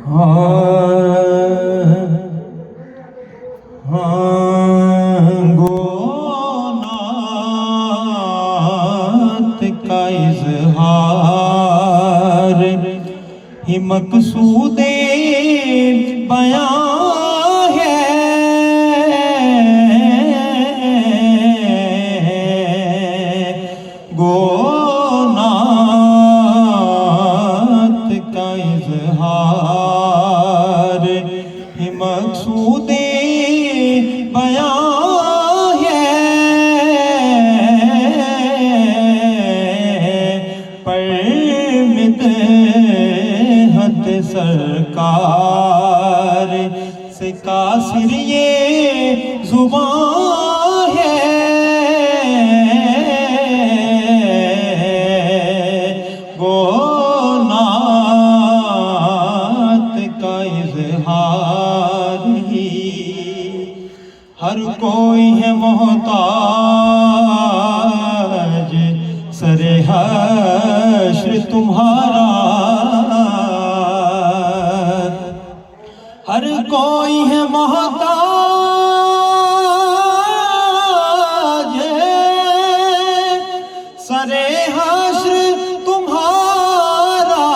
گونات کا اظہار ہی مقصود بیان ہے، گونات کا اظہار ہی مقصود بیان ہے، پر مدحت سرکار سے قاصر یہ زبان ہے، گونات کا اظہار ہی ہر کوئی ہے محتاج سر حشر تمہارا، ہر کوئی ہے محتاج سر حشر تمہارا،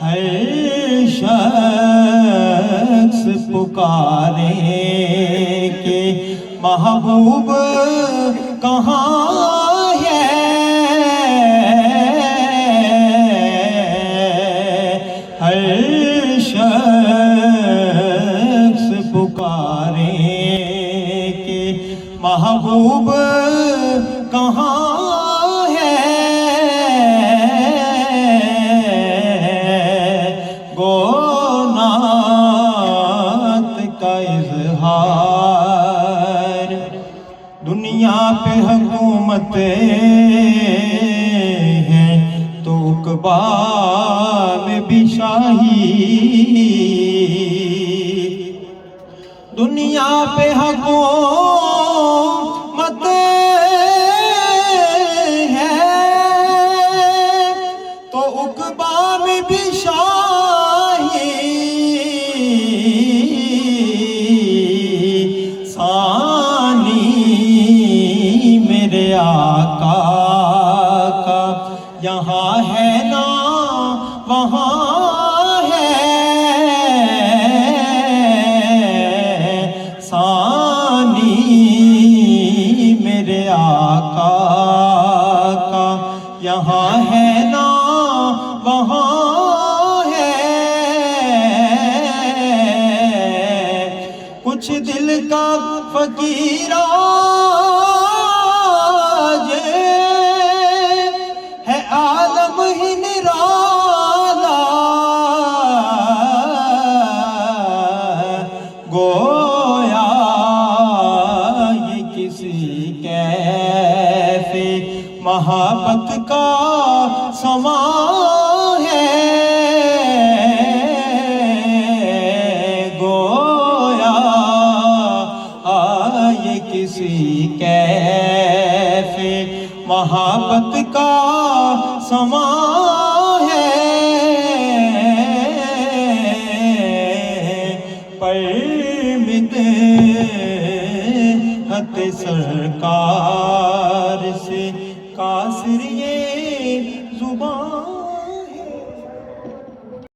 ہر شخص پکارے کہ محبوب کہاں ہے، ہر شخص پکارے کہ محبوب کہاں ہے، گونات کا اظہار دنیا پہ حکومت ہے تو عقبیٰ میں بھی شاہی، دنیا پہ حکومت ہے تو عقبیٰ میں بھی شاہی، ثانی میرے آقا کا یہاں ہے نا وہاں ہے، ثانی میرے آقا کا یہاں ہے نا وہاں ہے، کچھ دل کا فقیر آج ہے عالم ہی نرالا، گویا یہ کسی کیف محبت کا سماں ہے، گویا یہ کسی کیف محبت کا سماں ہے، پر مدحت سرکار سے قاصر یہ زبان